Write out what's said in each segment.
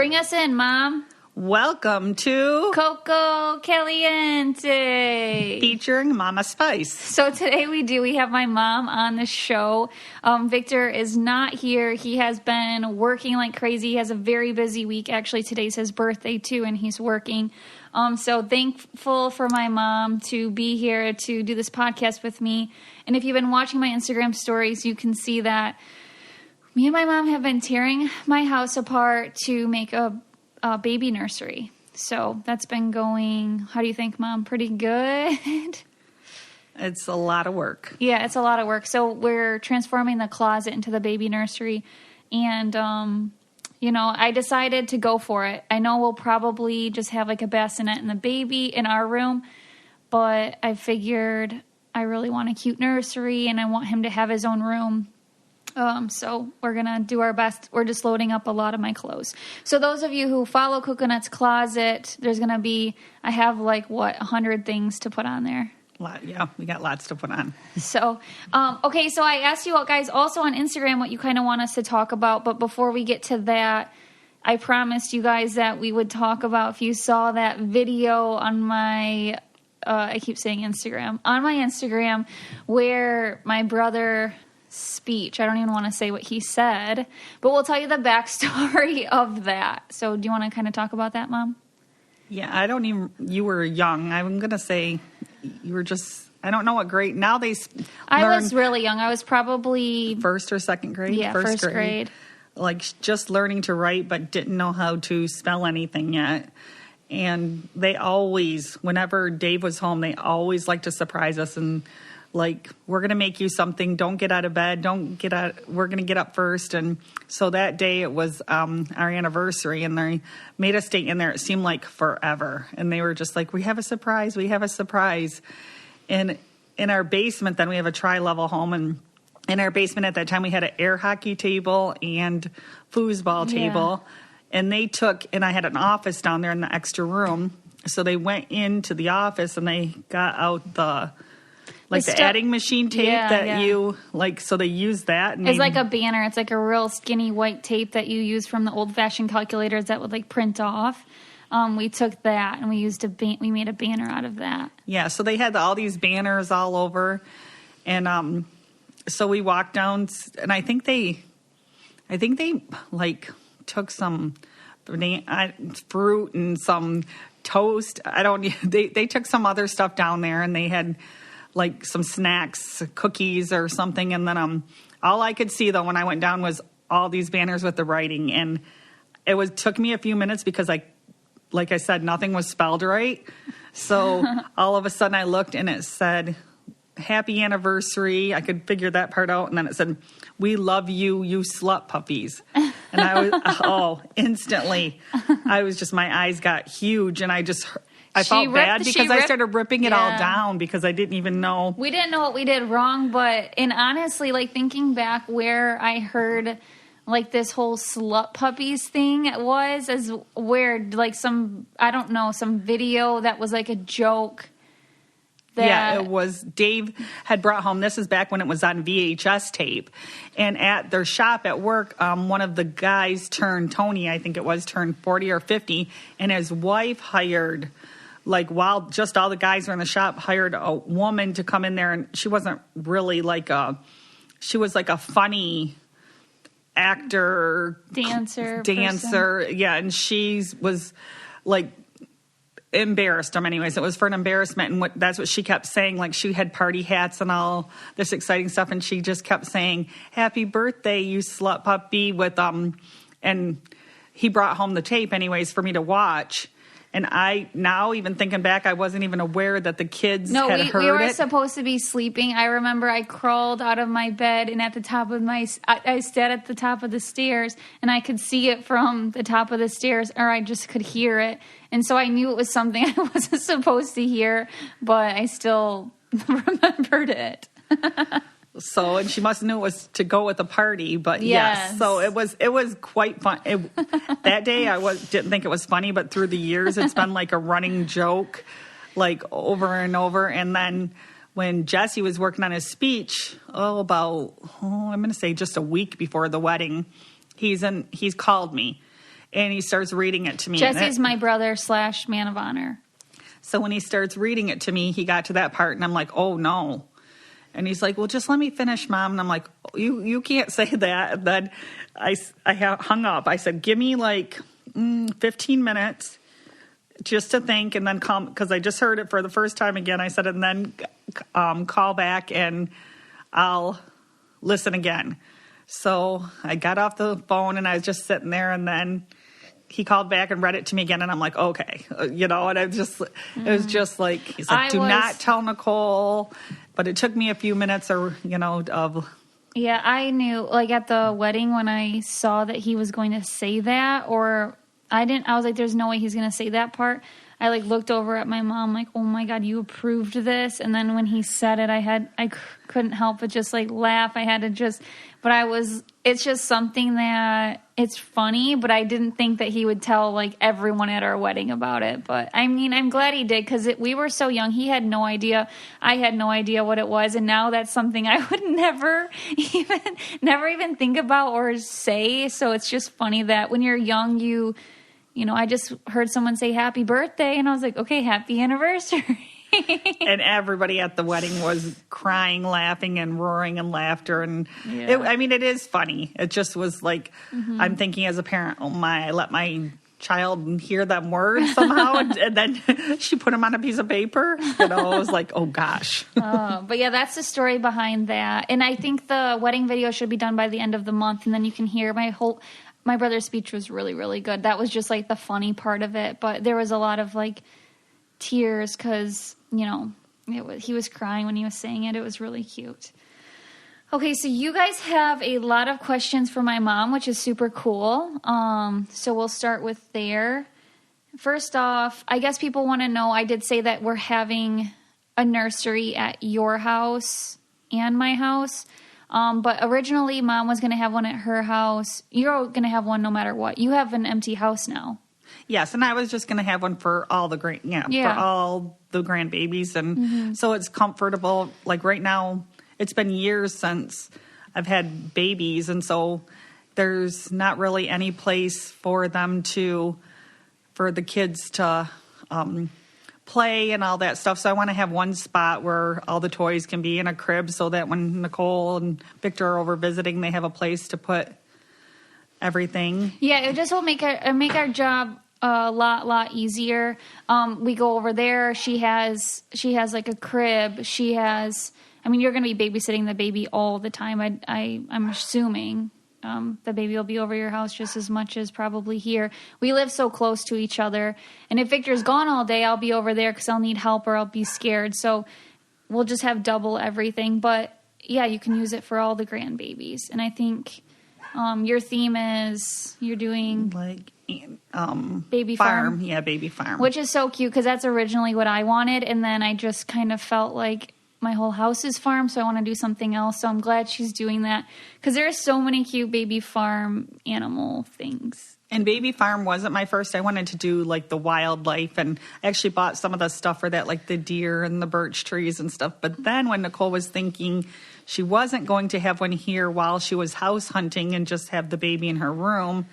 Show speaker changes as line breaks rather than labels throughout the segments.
Bring us in, Mom.
Welcome to
Coco Caliente.
Featuring Mama Spice.
So today we have my mom on the show. Victor is not here. He has been working like crazy. He has a very busy week. Actually, today's his birthday too, and he's working. So thankful for my mom to be here to do this podcast with me. And if you've been watching my Instagram stories, you can see that me and my mom have been tearing my house apart to make a baby nursery. So that's been going, how do you think, Mom? Pretty good?
It's a lot of work.
Yeah, it's a lot of work. So we're transforming the closet into the baby nursery. And, I decided to go for it. I know we'll probably just have like a bassinet and the baby in our room, but I figured I really want a cute nursery and I want him to have his own room. So we're going to do our best. We're just loading up a lot of my clothes. So those of you who follow Coconut's Closet, there's going to be, I have 100 things to put on there.
Yeah, we got lots to put on.
So, okay, so I asked you guys also on Instagram what you kind of want us to talk about. But before we get to that, I promised you guys that we would talk about, if you saw that video on my, I keep saying Instagram, on my Instagram, where my brother speech. I don't even want to say what he said, but we'll tell you the backstory of that. So do you want to kind of talk about that, Mom?
Yeah, you were young. I'm going to say you were just, I don't know what grade. Now
I was really young. I was probably
first or second grade.
Yeah, first grade.
Just learning to write, but didn't know how to spell anything yet. And they always, whenever Dave was home, they always liked to surprise us and we're going to make you something. Don't get out of bed. We're going to get up first. And so that day it was our anniversary, and they made us stay in there. It seemed like forever. And they were just like, we have a surprise. We have a surprise. And in our basement, then we have a tri-level home. And in our basement at that time, we had an air hockey table and foosball table. And I had an office down there in the extra room. So they went into the office and they got out the adding machine tape you so they use that. And
it's like a banner. It's like a real skinny white tape that you use from the old-fashioned calculators that would print off. We took that and we made a banner out of that. Yeah,
so they had all these banners all over, and so we walked down, and I think they took some fruit and some toast. They took some other stuff down there, and they had some snacks, cookies or something. And then all I could see, though, when I went down was all these banners with the writing. And it took me a few minutes because, like I said, nothing was spelled right. So all of a sudden I looked and it said, happy anniversary. I could figure that part out. And then it said, we love you, you slut puppies. And I was, instantly, my eyes got huge. And I felt bad because I started ripping it all down because I didn't even know.
We didn't know what we did wrong, and honestly, thinking back where I heard this whole slut puppies thing was as where some video that was a joke.
It was. Dave had brought home, this is back when it was on VHS tape, and at their shop at work, one of the guys Tony, I think it was, turned 40 or 50, and his wife hired, while just all the guys were in the shop, hired a woman to come in there, and she wasn't really she was a funny actor.
Dancer.
Person. Yeah, and she was embarrassed them anyways. It was for an embarrassment, and that's what she kept saying. She had party hats and all this exciting stuff, and she just kept saying, happy birthday, you slut puppy, with and he brought home the tape anyways for me to watch. And now even thinking back, I wasn't even aware that the kids had heard it. No,
we were supposed to be sleeping. I remember I crawled out of my bed, and at the top of I sat at the top of the stairs, and I could see it from the top of the stairs, or I just could hear it. And so I knew it was something I wasn't supposed to hear, but I still remembered it.
So, and she must have knew it was to go with the party, but yes. So it was quite fun. That day didn't think it was funny, but through the years it's been a running joke, over and over. And then when Jesse was working on his speech, I'm going to say just a week before the wedding, he's called me. And he starts reading it to me.
Jesse's my brother / man of honor.
So when he starts reading it to me, he got to that part, and I'm like, oh, no. And he's like, well, just let me finish, Mom. And I'm like, you can't say that. And then I hung up. I said, give me like 15 minutes just to think, and then call, because I just heard it for the first time again. I said, and then call back, and I'll listen again. So I got off the phone, and I was just sitting there, and then he called back and read it to me again, and I'm like, okay, and it was just like, he's like, do not tell Nicole. But it took me a few minutes
Yeah, I knew, like, at the wedding when I saw that he was going to say that, or I was like, there's no way he's going to say that part. I, like, looked over at my mom, like, oh, my God, you approved this? And then when he said it, I couldn't help but just, like, laugh. I had to just, it's just something that, it's funny, but I didn't think that he would tell, like, everyone at our wedding about it. But, I mean, I'm glad he did, because we were so young. He had no idea. I had no idea what it was, and now that's something I would never even think about or say. So it's just funny that when you're young, I just heard someone say happy birthday, and I was like, okay, happy anniversary.
And everybody at the wedding was crying, laughing, and roaring in laughter. And it is funny. It just was like, I'm thinking as a parent, oh my, I let my child hear them words somehow. and then she put them on a piece of paper. It was like, oh gosh.
But yeah, that's the story behind that. And I think the wedding video should be done by the end of the month. And then you can hear my brother's speech was really, really good. That was just like the funny part of it. But there was a lot of like tears because, he was crying when he was saying it. It was really cute. Okay, so you guys have a lot of questions for my mom, which is super cool. So we'll start with there. First off, I guess people want to know, I did say that we're having a nursery at your house and my house. But originally, Mom was going to have one at her house. You're going to have one no matter what. You have an empty house now.
Yes, and I was just going to have one for all the for all the grandbabies, and so it's comfortable. Like right now, it's been years since I've had babies, and so there's not really any place for the kids to play and all that stuff. So I want to have one spot where all the toys can be in a crib so that when Nicole and Victor are over visiting, they have a place to put everything. Yeah, it just will make our job a lot easier. We go over there. She has like a crib. You're going to be babysitting the baby all the time. I'm assuming the baby will be over your house just as much as probably here. We live so close to each other. And if Victor's gone all day, I'll be over there because I'll need help or I'll be scared. So we'll just have double everything. But yeah, you can use it for all the grandbabies. And I think your theme is you're doing like
baby farm.
Yeah, baby farm.
Which is so cute because that's originally what I wanted. And then I just kind of felt like my whole house is farm, so I want to do something else. So I'm glad she's doing that because there are so many cute baby farm animal things.
And baby farm wasn't my first. I wanted to do like the wildlife, and I actually bought some of the stuff for that, like the deer and the birch trees and stuff. But then when Nicole was thinking she wasn't going to have one here while she was house hunting and just have the baby in her room,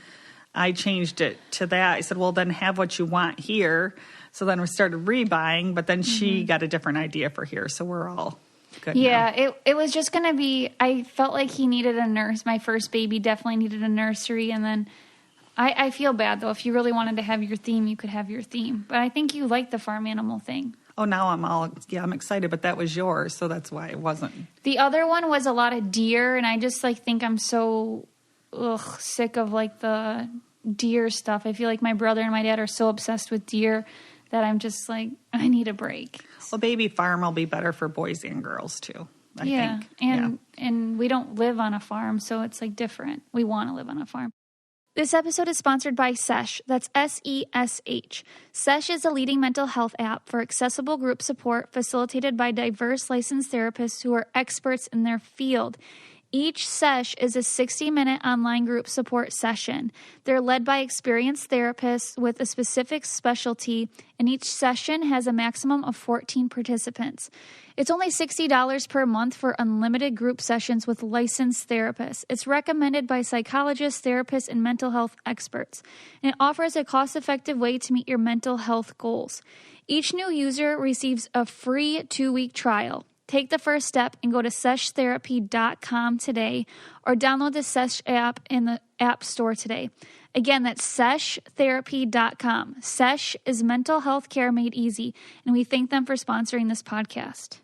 I changed it to that. I said, well, then have what you want here. So then we started rebuying, but then she got a different idea for here. So we're all good now.
It was just going to be, I felt like he needed a nurse. My first baby definitely needed a nursery. And then I feel bad, though. If you really wanted to have your theme, you could have your theme. But I think you like the farm animal thing.
Oh, now I'm excited, but that was yours. So that's why it wasn't.
The other one was a lot of deer. And I just think I'm so sick of the deer stuff. I feel like my brother and my dad are so obsessed with deer that I'm just I need a break.
Well, baby farm will be better for boys and girls too. I think.
And we don't live on a farm, so it's different. We want to live on a farm. This episode is sponsored by Sesh. That's SESH. Sesh is a leading mental health app for accessible group support facilitated by diverse licensed therapists who are experts in their field. Each sesh is a 60-minute online group support session. They're led by experienced therapists with a specific specialty, and each session has a maximum of 14 participants. It's only $60 per month for unlimited group sessions with licensed therapists. It's recommended by psychologists, therapists, and mental health experts, and it offers a cost-effective way to meet your mental health goals. Each new user receives a free 2-week trial. Take the first step and go to seshtherapy.com today or download the Sesh app in the App Store today. Again, that's seshtherapy.com. Sesh is mental health care made easy, and we thank them for sponsoring this podcast.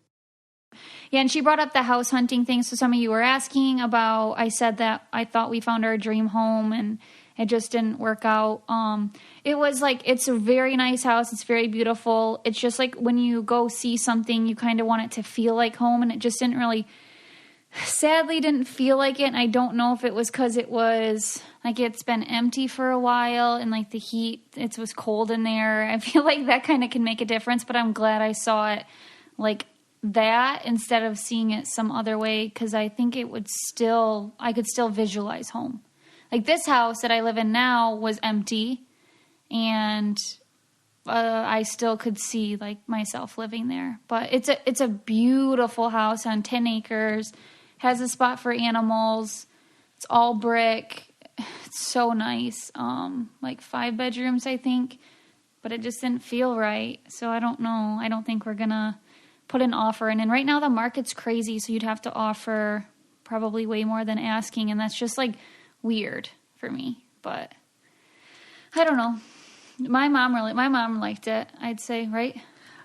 Yeah, and she brought up the house hunting thing. So some of you were asking about, I said that I thought we found our dream home and it just didn't work out. It was like, it's a very nice house. It's very beautiful. It's just like when you go see something, you kind of want it to feel like home, and it just didn't really, sadly didn't feel like it. And I don't know if it was because it was like it's been empty for a while and like the heat, it was cold in there. I feel like that kind of can make a difference, but I'm glad I saw it like that instead of seeing it some other way, because I think it would still, I could still visualize home. Like this house that I live in now was empty, and I still could see like myself living there. But it's a beautiful house on 10 acres, has a spot for animals. It's all brick. It's so nice. Like 5 bedrooms, I think, but it just didn't feel right. So I don't know. I don't think we're gonna put an offer in. And right now the market's crazy, so you'd have to offer probably way more than asking, and that's just like weird for me. But I don't know. My mom liked it, I'd say, right?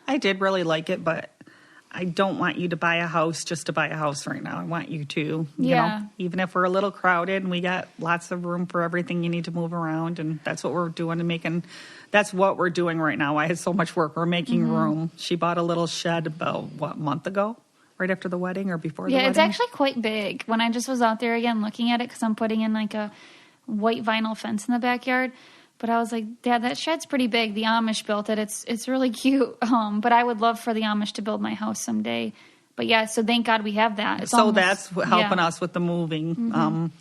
I did really like it, but I don't want you to buy a house just to buy a house right now. I want you to, you know, even if we're a little crowded and we got lots of room for everything, you need to move around, and that's what we're doing that's what we're doing right now. I had so much work. We're making room. She bought a little shed about, a month ago? Right after the wedding or before the wedding?
Yeah, it's actually quite big. When I just was out there again looking at it, because I'm putting in like a white vinyl fence in the backyard. But I was like, Dad, that shed's pretty big. The Amish built it. It's really cute. But I would love for the Amish to build my house someday. But yeah, so thank God we have that.
That's helping us with the moving,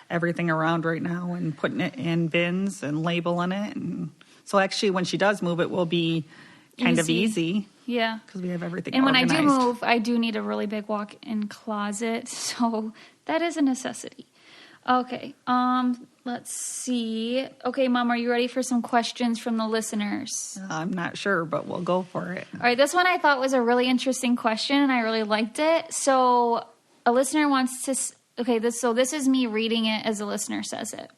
everything around right now, and putting it in bins and labeling it. And so actually when she does move, it will be kind of easy.
Yeah.
Because we have everything
and
organized.
When I do move, I do need a really big walk-in closet. So that is a necessity. Okay. Let's see. Okay, Mom, are you ready for some questions from the listeners?
I'm not sure, but we'll go for it.
All right. This one I thought was a really interesting question, and I really liked it. So a listener wants to... Okay, this is me reading it as a listener says it.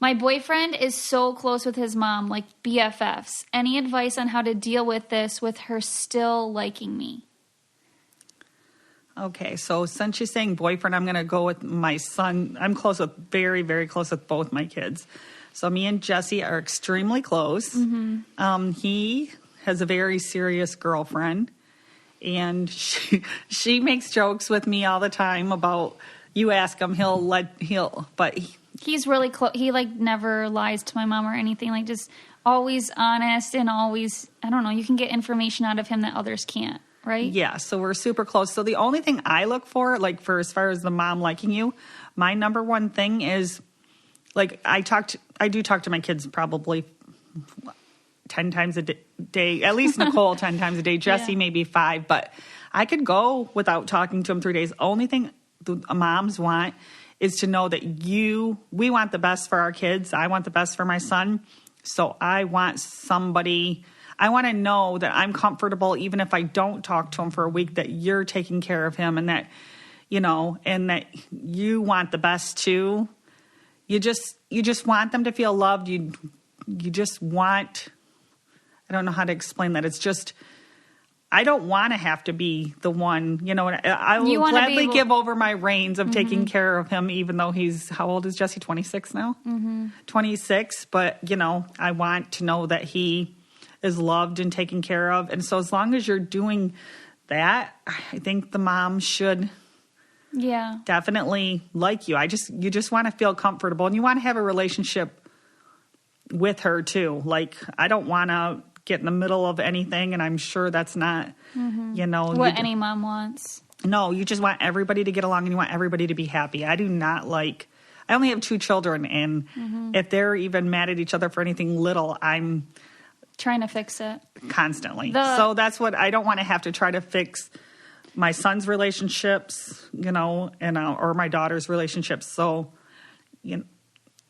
My boyfriend is so close with his mom, like BFFs. Any advice on how to deal with this with her still liking me?
Okay, so since she's saying boyfriend, I'm going to go with my son. I'm very, very close with both my kids. So me and Jesse are extremely close. He has a very serious girlfriend, and she makes jokes with me all the time about, you ask him, but
he's really close. He like never lies to my mom or anything. Like just always honest and always, I don't know, you can get information out of him that others can't, right?
Yeah, so we're super close. So the only thing I look for, like for as far as the mom liking you, my number one thing is, like I do talk to my kids probably 10 times a day, at least Nicole 10 times a day, Jesse maybe 5, but I could go without talking to him 3 days. Only thing the moms want is to know that we want the best for our kids. I want the best for my son. So I want I want to know that I'm comfortable, even if I don't talk to him for a week, that you're taking care of him, and that, and that you want the best too. You just want them to feel loved. You just want, I don't know how to explain that. It's just, I don't want to have to be the one, I will gladly give over my reins of taking care of him, even though how old is Jesse? 26 now? 26. But, I want to know that he is loved and taken care of. And so as long as you're doing that, I think the mom should definitely like you. You just want to feel comfortable, and you want to have a relationship with her too. Like, I don't want to get in the middle of anything, and I'm sure that's not,
what any mom wants.
No, you just want everybody to get along and you want everybody to be happy. I only have 2 children, and if they're even mad at each other for anything little, I'm
trying to fix it
constantly. So that's what I don't want to have to try to fix my son's relationships, and or my daughter's relationships. So,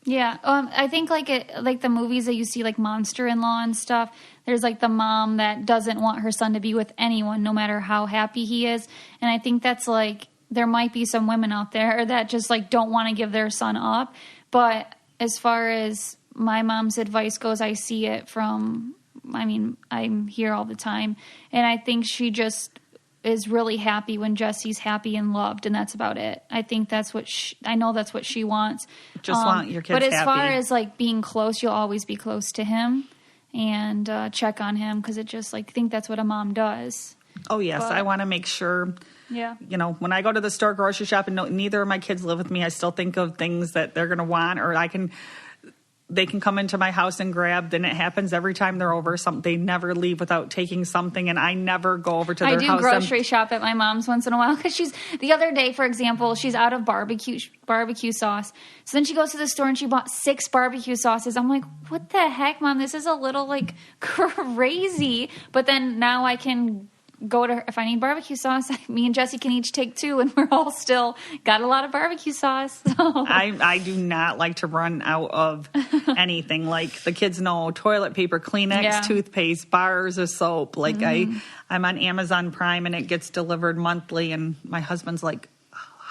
Yeah, I think like the movies that you see, like Monster-in-Law and stuff, there's like the mom that doesn't want her son to be with anyone, no matter how happy he is. And I think that's like, there might be some women out there that just like don't want to give their son up. But as far as my mom's advice goes, I see it from, I'm here all the time. And I think she just is really happy when Jesse's happy and loved, and that's about it. I think that's what I know that's what she wants.
Just want your kids
happy. But as far
happy.
as like being close, you'll always be close to him and check on him, because it just like, I think that's what a mom does.
Oh yes, I want to make sure.
Yeah.
When I go to the store grocery shop and neither of my kids live with me, I still think of things that they're going to want, or they can come into my house and grab. Then it happens every time they're over. They never leave without taking something, and I never go over to their house.
I do grocery shop at my mom's once in a while, because the other day, for example, she's out of barbecue sauce. So then she goes to the store and she bought 6 barbecue sauces. I'm like, what the heck, Mom? This is a little like crazy. But then now I can go to her. If I need barbecue sauce, me and Jesse can each take 2, and we're all still got a lot of barbecue sauce. So.
I do not like to run out of anything. Like the kids know, toilet paper, Kleenex, toothpaste, bars of soap. Like I'm on Amazon Prime and it gets delivered monthly, and my husband's like,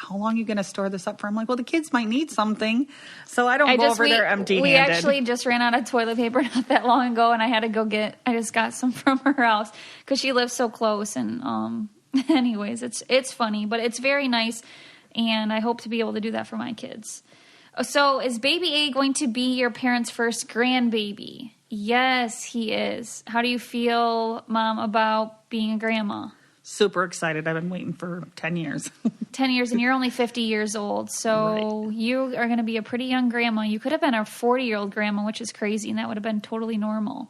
how long are you going to store this up for? I'm like, well, the kids might need something. So I don't go over there empty-handed.
We actually just ran out of toilet paper not that long ago, and I had to I just got some from her house because she lives so close. And anyways, it's funny, but it's very nice, and I hope to be able to do that for my kids. So is baby A going to be your parents' first grandbaby? Yes, he is. How do you feel, Mom, about being a grandma?
Super excited. I've been waiting for 10 years.
10 years, and you're only 50 years old. So right. You are going to be a pretty young grandma. You could have been a 40-year-old grandma, which is crazy, and that would have been totally normal.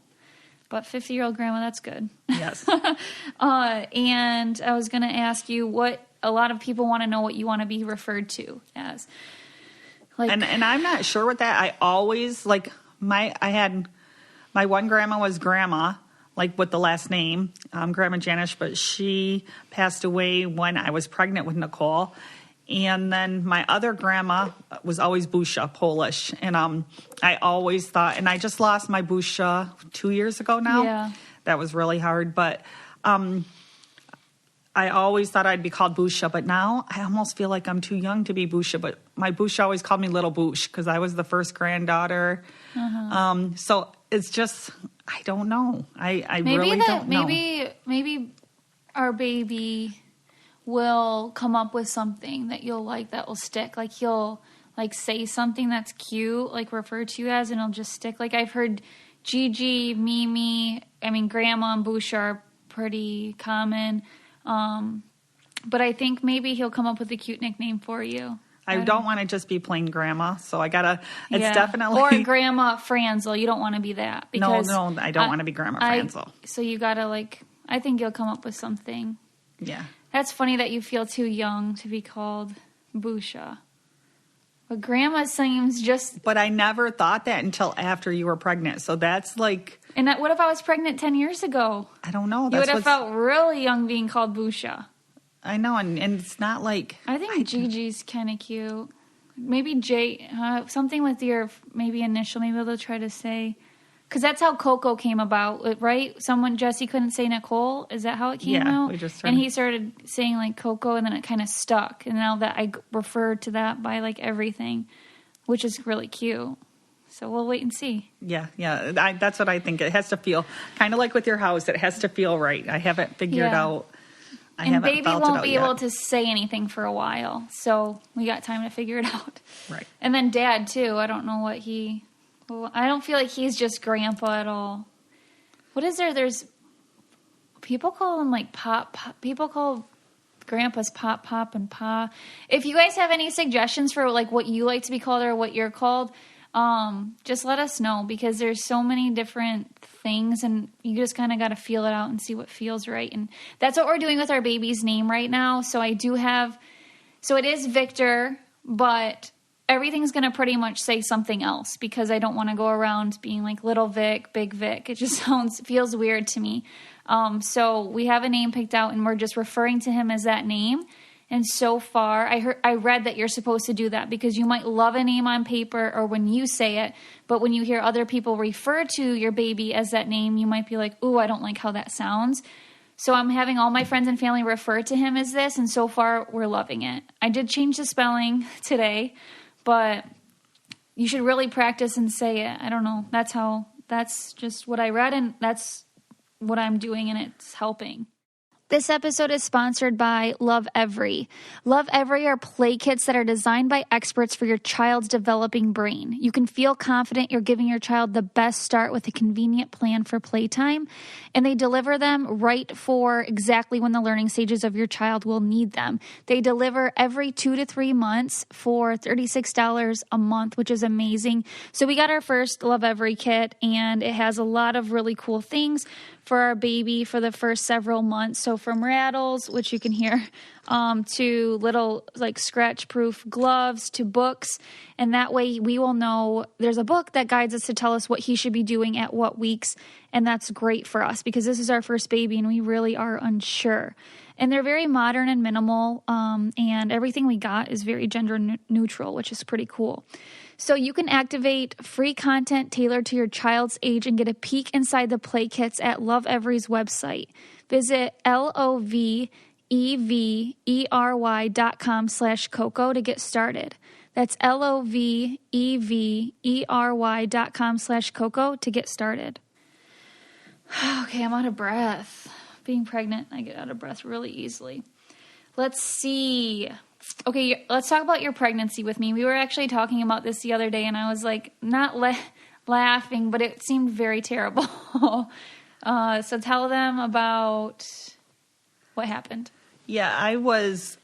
But 50-year-old grandma, that's good.
Yes.
And I was going to ask you what a lot of people want to know what you want to be referred to as. Like,
and I'm not sure what that. I always, like, my one grandma was Grandma, like with the last name, Grandma Janish, but she passed away when I was pregnant with Nicole. And then my other grandma was always Busha, Polish. And I always thought, and I just lost my Busha 2 years ago now.
Yeah.
That was really hard. But I always thought I'd be called Busha. But now I almost feel like I'm too young to be Busha. But my Busha always called me Little Bush because I was the first granddaughter. Uh-huh. So it's just... I don't know. I really don't know.
Maybe our baby will come up with something that you'll like that will stick. Like he'll like say something that's cute, like refer to you as, and it'll just stick. Like I've heard Gigi, Mimi, Grandma and Busha are pretty common. But I think maybe he'll come up with a cute nickname for you.
I don't want to just be plain Grandma, so I gotta. It's definitely
or Grandma Franzel. You don't want to be that because
no, I don't want to be Grandma Franzel.
So you gotta I think you'll come up with something.
Yeah,
that's funny that you feel too young to be called Busha. But Grandma seems just.
But I never thought that until after you were pregnant. So that's like.
And what if I was pregnant 10 years ago?
I don't know.
You would have felt really young being called Busha.
I know, and it's not like...
I think Gigi's kind of cute. Maybe J... something with your maybe initial, maybe they'll try to say... Because that's how Coco came about, right? Jesse couldn't say Nicole. Is that how it came out? And he started saying like Coco, and then it kind of stuck. And now that I refer to that by like everything, which is really cute. So we'll wait and see.
Yeah. That's what I think. It has to feel... Kind of like with your house, it has to feel right. I haven't figured out...
And baby won't be able to say anything for a while, so we got time to figure it out.
Right.
And then Dad, too. I don't know what I don't feel like he's just Grandpa at all. What is there? There's... People call him, like, Pop. People call Grandpas Pop, and Pa. If you guys have any suggestions for, like, what you like to be called or what you're called, just let us know, because there's so many different things and you just kind of got to feel it out and see what feels right. And that's what we're doing with our baby's name right now. So it is Victor, but everything's going to pretty much say something else, because I don't want to go around being like Little Vic, Big Vic. It just feels weird to me. So we have a name picked out and we're just referring to him as that name. And so far, I read that you're supposed to do that, because you might love a name on paper or when you say it, but when you hear other people refer to your baby as that name, you might be like, ooh, I don't like how that sounds. So I'm having all my friends and family refer to him as this, and so far, we're loving it. I did change the spelling today, but you should really practice and say it. I don't know. That's just what I read, and that's what I'm doing, and it's helping. This episode is sponsored by Love Every. Love Every are play kits that are designed by experts for your child's developing brain. You can feel confident you're giving your child the best start with a convenient plan for playtime, and they deliver them right for exactly when the learning stages of your child will need them. They deliver every 2 to 3 months for $36 a month, which is amazing. So we got our first Love Every kit, and it has a lot of really cool things for our baby for the first several months. So from rattles, which you can hear, to little like scratch-proof gloves, to books. And that way we will know there's a book that guides us to tell us what he should be doing at what weeks. And that's great for us, because this is our first baby and we really are unsure. And they're very modern and minimal, and everything we got is very gender neutral, which is pretty cool. So you can activate free content tailored to your child's age and get a peek inside the play kits at Love Every's website. Visit lovevery.com/Coco to get started. That's lovevery.com/Coco to get started. Okay, I'm out of breath. Being pregnant, I get out of breath really easily. Let's see. Okay, let's talk about your pregnancy with me. We were actually talking about this the other day, and I was like, not laughing, but it seemed very terrible. So tell them about what happened.
Yeah, I was,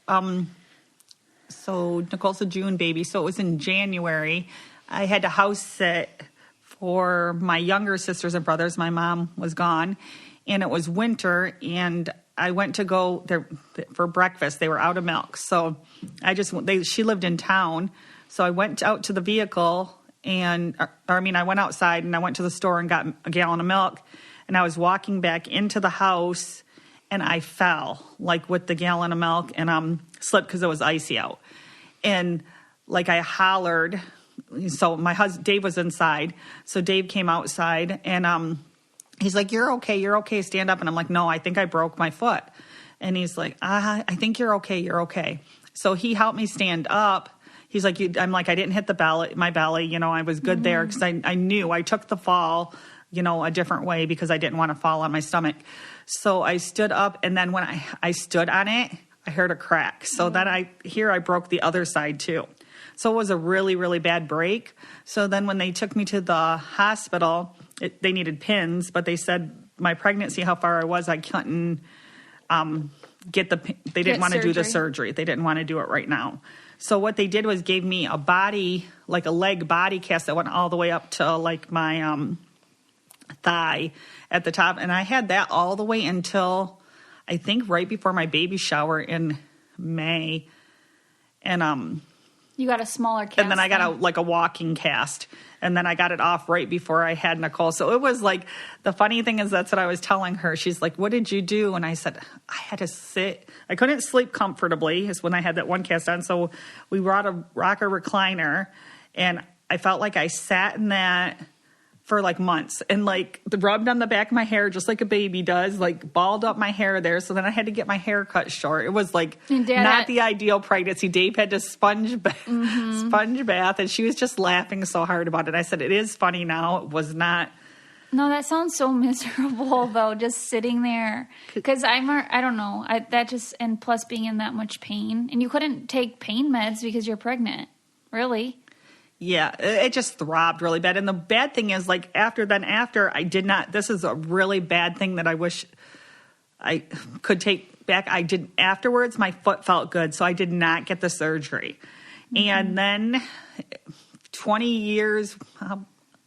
so Nicole's a June baby, so it was in January. I had to house sit for my younger sisters and brothers. My mom was gone, and it was winter, and I went to go there for breakfast. They were out of milk. So she lived in town. So I went out to the vehicle I went outside and I went to the store and got a gallon of milk. And I was walking back into the house and I fell like with the gallon of milk and slipped because it was icy out. And like I hollered. So my husband, Dave, was inside. So Dave came outside and, he's like, you're okay, stand up. And I'm like, no, I think I broke my foot. And he's like, I think you're okay. So he helped me stand up. He's like, I'm like, I didn't hit my belly, I was good there because I knew I took the fall, a different way because I didn't want to fall on my stomach. So I stood up, and then when I stood on it, I heard a crack. So then I broke the other side too. So it was a really, really bad break. So then when they took me to the hospital, they needed pins, but they said my pregnancy, how far I was, I couldn't they didn't want to do the surgery. They didn't want to do it right now. So what they did was gave me a leg body cast that went all the way up to like my thigh at the top. And I had that all the way until I think right before my baby shower in May. And
you got a smaller cast.
And then I got a walking cast. And then I got it off right before I had Nicole. So it was like, the funny thing is that's what I was telling her. She's like, what did you do? And I said, I had to sit. I couldn't sleep comfortably is when I had that one cast on. So we brought a rocker recliner. And I felt like I sat in that for like months and like rubbed on the back of my hair just like a baby does, like balled up my hair there. So then I had to get my hair cut short. It was like not the ideal pregnancy. Dave had to sponge bath, and she was just laughing so hard about it. I said, it is funny now. It was not.
No, that sounds so miserable though, just sitting there. Because I don't know, and plus being in that much pain. And you couldn't take pain meds because you're pregnant, really.
Yeah, it just throbbed really bad. And the bad thing is, like, after I did not, this is a really bad thing that I wish I could take back. I did, afterwards, my foot felt good, so I did not get the surgery. Mm-hmm. And then 20 years,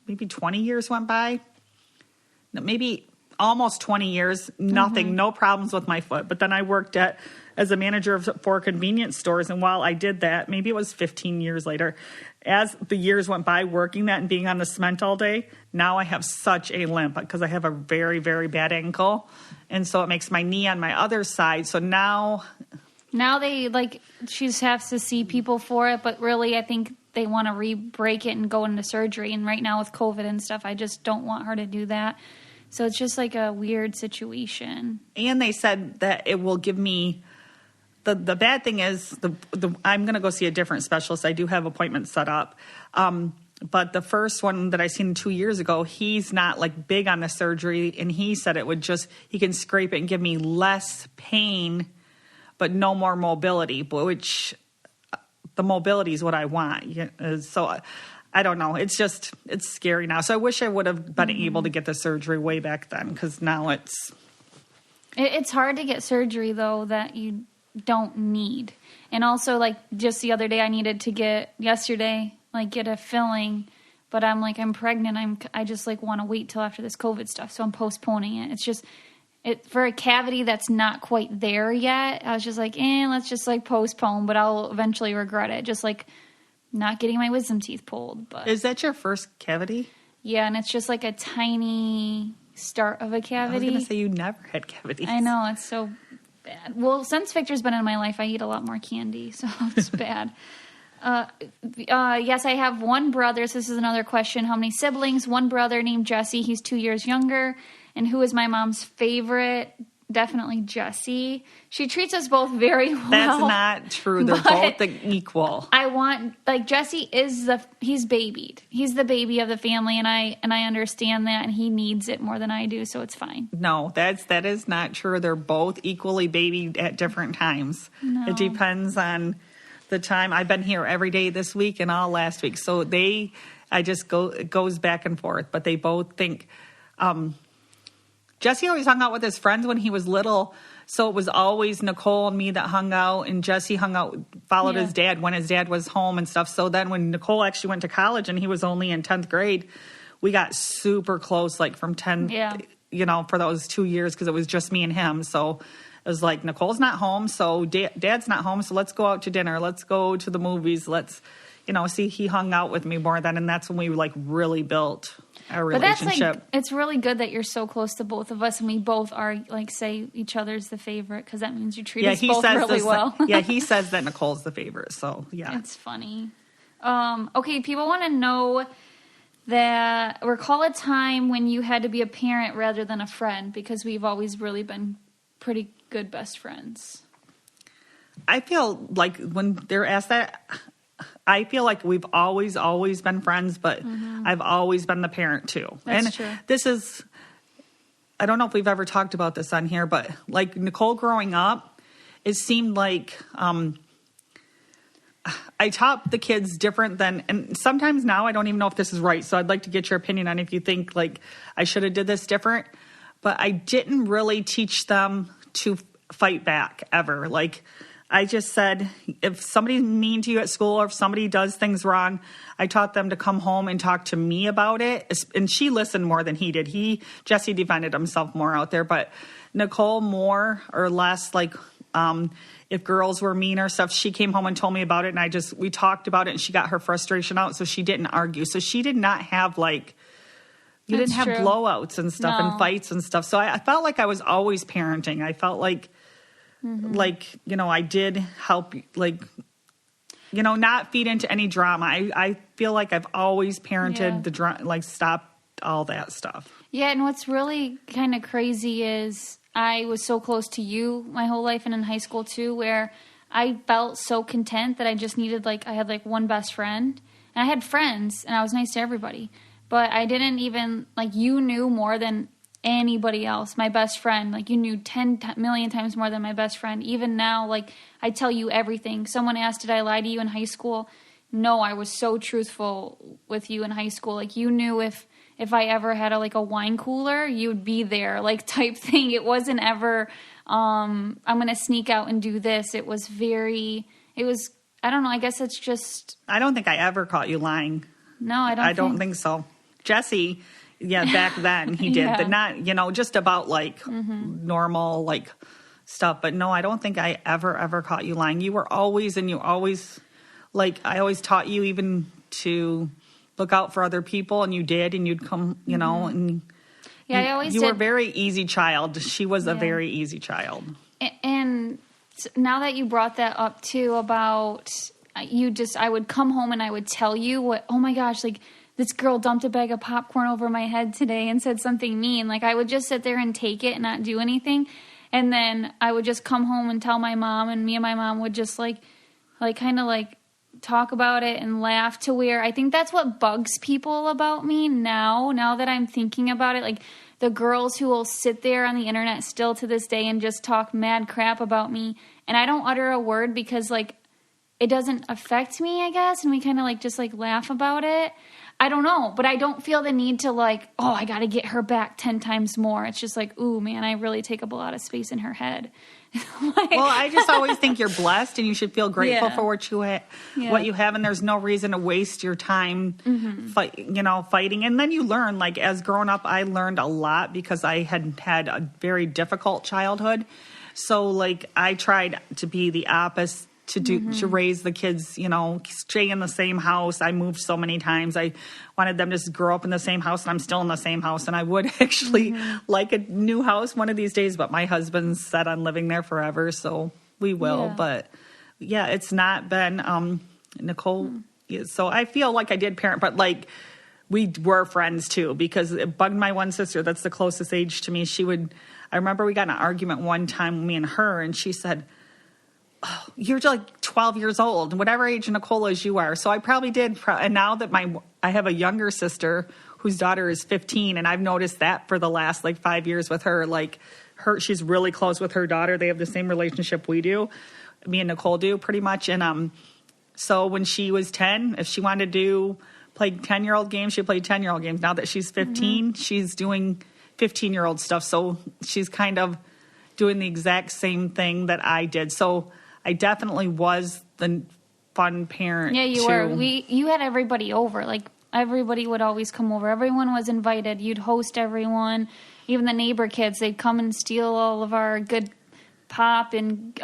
maybe 20 years went by. Maybe almost 20 years, nothing, no problems with my foot. But then I worked as a manager for convenience stores. And while I did that, maybe it was 15 years later, as the years went by working that and being on the cement all day, now I have such a limp because I have a very, very bad ankle. And so it makes my knee on my other side. So now they, like, she just has to see people for it. But really, I think they want to re-break it and go into surgery. And right now with COVID and stuff, I just don't want her to do that. So it's just like a weird situation. And they said that it will give me... The bad thing is I'm going to go see a different specialist. I do have appointments set up. But the first one that I seen 2 years ago, he's not like big on the surgery. And he said it would he can scrape it and give me less pain, but no more mobility, which the mobility is what I want. So I don't know. It's scary now. So I wish I would have been able to get the surgery way back then, because now it's hard to get surgery, though, that you don't need. And also, like, just the other day I needed to get a filling, but I'm pregnant. I just like want to wait till after this COVID stuff, so I'm postponing it. It's just for a cavity that's not quite there yet. I was just like, let's just like postpone, but I'll eventually regret it. Just like not getting my wisdom teeth pulled. But is that your first cavity?
Yeah, and it's just like a tiny start of a cavity.
I was going to say you never had cavities.
I know, it's so bad. Well, since Victor's been in my life, I eat a lot more candy, so it's bad. Yes, I have one brother. So this is another question. How many siblings? One brother named Jesse. He's 2 years younger. And who is my mom's favorite? Definitely Jesse. She treats us both very well.
That's not true. They're both equal.
I want, like, Jesse he's babied. He's the baby of the family, and I understand that, and he needs it more than I do, so it's fine.
No, that is not true. They're both equally babied at different times.
No.
It depends on the time. I've been here every day this week and all last week, so it goes back and forth, but they both think, Jesse always hung out with his friends when he was little, so it was always Nicole and me that hung out, and Jesse followed his dad when his dad was home and stuff. So then when Nicole actually went to college and he was only in 10th grade, we got super close, like from 10th, for those 2 years, because it was just me and him. So it was like, Nicole's not home, so Dad's not home, so let's go out to dinner. Let's go to the movies. Let's, see, he hung out with me more then, and that's when we, like, really built our relationship. But that's, like, it's really good that you're so close to both of us, and we both are, like, say each other's the favorite, because that means you treat us both really well. Yeah, he says that Nicole's the favorite, so, yeah. It's funny. Okay, people want to know that, recall a time when you had to be a parent rather than a friend, because we've always really been pretty good best friends. I feel like when they're asked that, I feel like we've always been friends, but I've always been the parent too. That's true. This is, I don't know if we've ever talked about this on here, but like Nicole growing up, it seemed like I taught the kids different than, and sometimes now I don't even know if this is right. So I'd like to get your opinion on if you think like I should have did this different, but I didn't really teach them to fight back ever. Like, I just said, if somebody's mean to you at school or if somebody does things wrong, I taught them to come home and talk to me about it. And she listened more than he did. Jesse defended himself more out there, but Nicole more or less, like, if girls were mean or stuff, she came home and told me about it, and we talked about it, and she got her frustration out, so she didn't argue. So she did not have, like, you didn't have blowouts and stuff and fights and stuff. So I felt like I was always parenting. I felt like, I did help, like, not feed into any drama. I feel like I've always parented the drama, like, stop all that stuff. Yeah, and what's really kind of crazy is I was so close to you my whole life and in high school too, where I felt so content that I just needed, like, I had, like, one best friend. And I had friends, and I was nice to everybody. But I didn't even, like, you knew more than anybody else, my best friend. Like, you knew 10 million times more than my best friend. Even now, like, I tell you everything. Someone asked, did I lie to you in high school? No, I was so truthful with you in high school. Like, you knew if I ever had a wine cooler, you'd be there, like, type thing. It wasn't ever, I'm going to sneak out and do this. I don't know, I guess it's just. I don't think I ever caught you lying.
No, I don't
think so. Jesse, back then he did, but not, just about like normal like stuff. But no, I don't think I ever caught you lying. You were always, like, I always taught you even to look out for other people, and you did, and you'd come, and
I always
you
did.
were a very easy child. She was a very easy child.
And now that you brought that up too about I would come home and I would tell you what, oh my gosh, like this girl dumped a bag of popcorn over my head today and said something mean. Like I would just sit there and take it and not do anything. And then I would just come home and tell my mom, and me and my mom would just like kind of like talk about it and laugh, to where I think that's what bugs people about me now that I'm thinking about it. Like the girls who will sit there on the internet still to this day and just talk mad crap about me, and I don't utter a word because like it doesn't affect me, I guess, and we kind of like just like laugh about it. I don't know, but I don't feel the need to like, oh, I got to get her back 10 times more. It's just like, ooh, man, I really take up a lot of space in her head.
Well, I just always think you're blessed, and you should feel grateful for what you have, and there's no reason to waste your time fighting. And then you learn, like as growing up, I learned a lot because I had a very difficult childhood. So like I tried to be the opposite. To raise the kids, stay in the same house. I moved so many times. I wanted them to just grow up in the same house, and I'm still in the same house. And I would actually like a new house one of these days, but my husband's set on living there forever, so we will.
Yeah.
But yeah, it's not been Nicole. So I feel like I did parent, but like we were friends too, because it bugged my one sister. That's the closest age to me. I remember we got in an argument one time, me and her, and she said, oh, you're like 12 years old, whatever age Nicole is you are. So I probably did. And now that I have a younger sister whose daughter is 15, and I've noticed that for the last like 5 years with her, she's really close with her daughter. They have the same relationship we do. Me and Nicole do pretty much. And so when she was 10, if she wanted to play 10-year-old games, she played 10-year-old games. Now that she's 15, she's doing 15-year-old stuff. So she's kind of doing the exact same thing that I did. So I definitely was the fun parent.
Yeah, you were. You had everybody over. Like, everybody would always come over. Everyone was invited. You'd host everyone. Even the neighbor kids, they'd come and steal all of our good pop and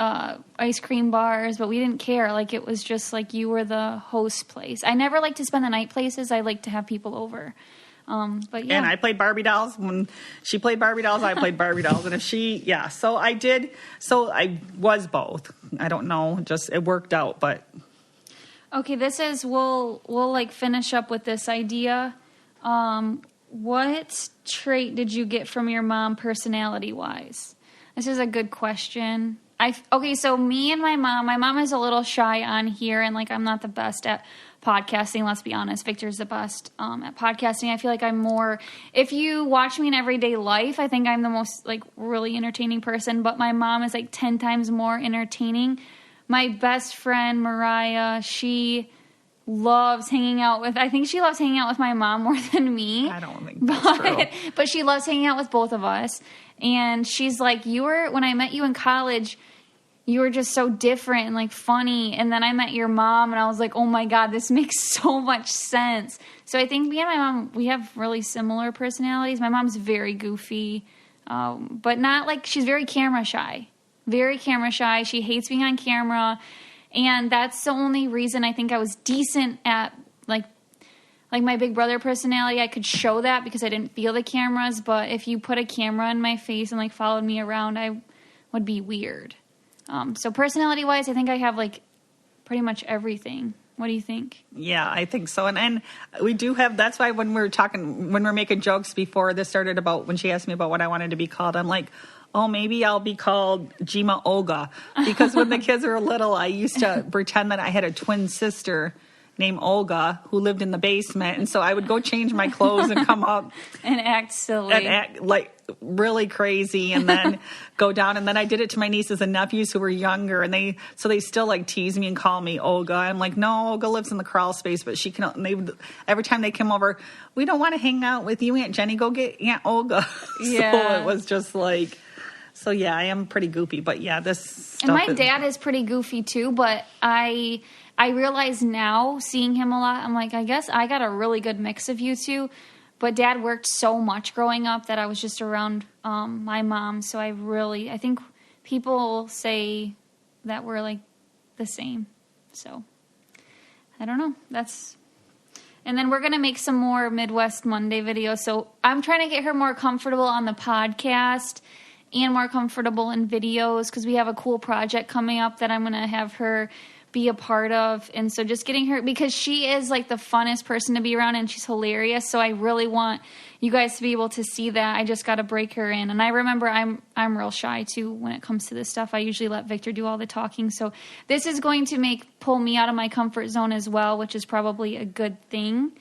ice cream bars, but we didn't care. Like, it was just like you were the host place. I never liked to spend the night places. I like to have people over. But yeah.
And I played Barbie dolls. When she played Barbie dolls, I played Barbie dolls. And so I did. So I was both. I don't know. Just, it worked out, but.
Okay, we'll like finish up with this idea. What trait did you get from your mom personality-wise? This is a good question. So me and my mom is a little shy on here, and like I'm not the best at podcasting, let's be honest. Victor's the best at podcasting. I feel like I'm more, if you watch me in everyday life, I think I'm the most like really entertaining person, but my mom is like 10 times more entertaining. My best friend, Mariah, she loves hanging out with, I think she loves hanging out with my mom more than me.
I don't think that's true.
But she loves hanging out with both of us. And she's like, when I met you in college, you were just so different and like funny. And then I met your mom and I was like, oh my God, this makes so much sense. So I think me and my mom, we have really similar personalities. My mom's very goofy, but not like, she's very camera shy. Very camera shy. She hates being on camera. And that's the only reason I think I was decent at like my big brother personality. I could show that because I didn't feel the cameras. But if you put a camera in my face and like followed me around, I would be weird. So personality-wise, I think I have, like, pretty much everything. What do you think?
Yeah, I think so. And we do have, that's why when we're making jokes before this started about, when she asked me about what I wanted to be called, I'm like, oh, maybe I'll be called Jima Olga. Because when the kids were little, I used to pretend that I had a twin sister named Olga who lived in the basement. And so I would go change my clothes and come up.
And act silly.
And act like really crazy, and then go down. And then I did it to my nieces and nephews who were younger, and they still like tease me and call me Olga. I'm like, no, Olga lives in the crawl space, but she can. And every time they come over, we don't want to hang out with you, Aunt Jenny. Go get Aunt Olga.
Yeah.
So it was just like, so yeah, I am pretty goofy, but yeah, this stuff.
And my dad is pretty goofy too, but I realize now, seeing him a lot, I'm like, I guess I got a really good mix of you two. But Dad worked so much growing up that I was just around my mom. So I think people say that we're like the same. So I don't know. And then we're going to make some more Midwest Monday videos. So I'm trying to get her more comfortable on the podcast and more comfortable in videos because we have a cool project coming up that I'm going to have her be a part of. And so just getting her, because she is like the funnest person to be around and she's hilarious. So I really want you guys to be able to see that. I just got to break her in. And I remember I'm real shy too when it comes to this stuff. I usually let Victor do all the talking. So this is going to pull me out of my comfort zone as well, which is probably a good thing.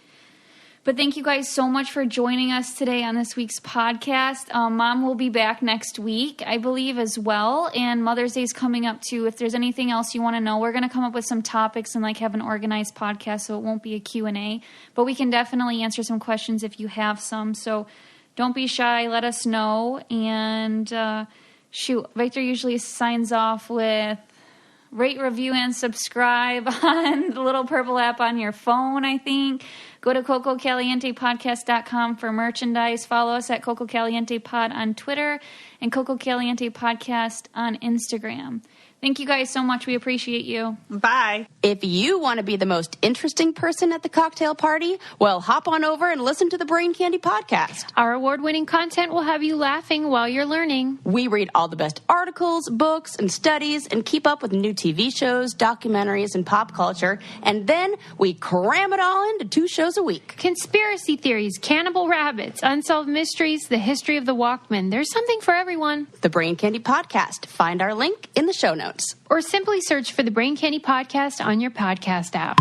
But thank you guys so much for joining us today on this week's podcast. Mom will be back next week, I believe, as well. And Mother's Day is coming up, too. If there's anything else you want to know, we're going to come up with some topics and have an organized podcast, so it won't be a Q&A. But we can definitely answer some questions if you have some. So don't be shy. Let us know. And Victor usually signs off with rate, review, and subscribe on the little purple app on your phone, I think. Go to CocoCalientePodcast.com for merchandise. Follow us at Coco Caliente Pod on Twitter and Coco Caliente Podcast on Instagram. Thank you guys so much. We appreciate you.
Bye.
If you want to be the most interesting person at the cocktail party, well, hop on over and listen to the Brain Candy Podcast.
Our award-winning content will have you laughing while you're learning.
We read all the best articles, books, and studies, and keep up with new TV shows, documentaries, and pop culture. And then we cram it all into 2 shows a week.
Conspiracy theories, cannibal rabbits, unsolved mysteries, the history of the Walkman. There's something for everyone.
The Brain Candy Podcast. Find our link in the show notes.
Or simply search for the Brain Candy Podcast on your podcast app.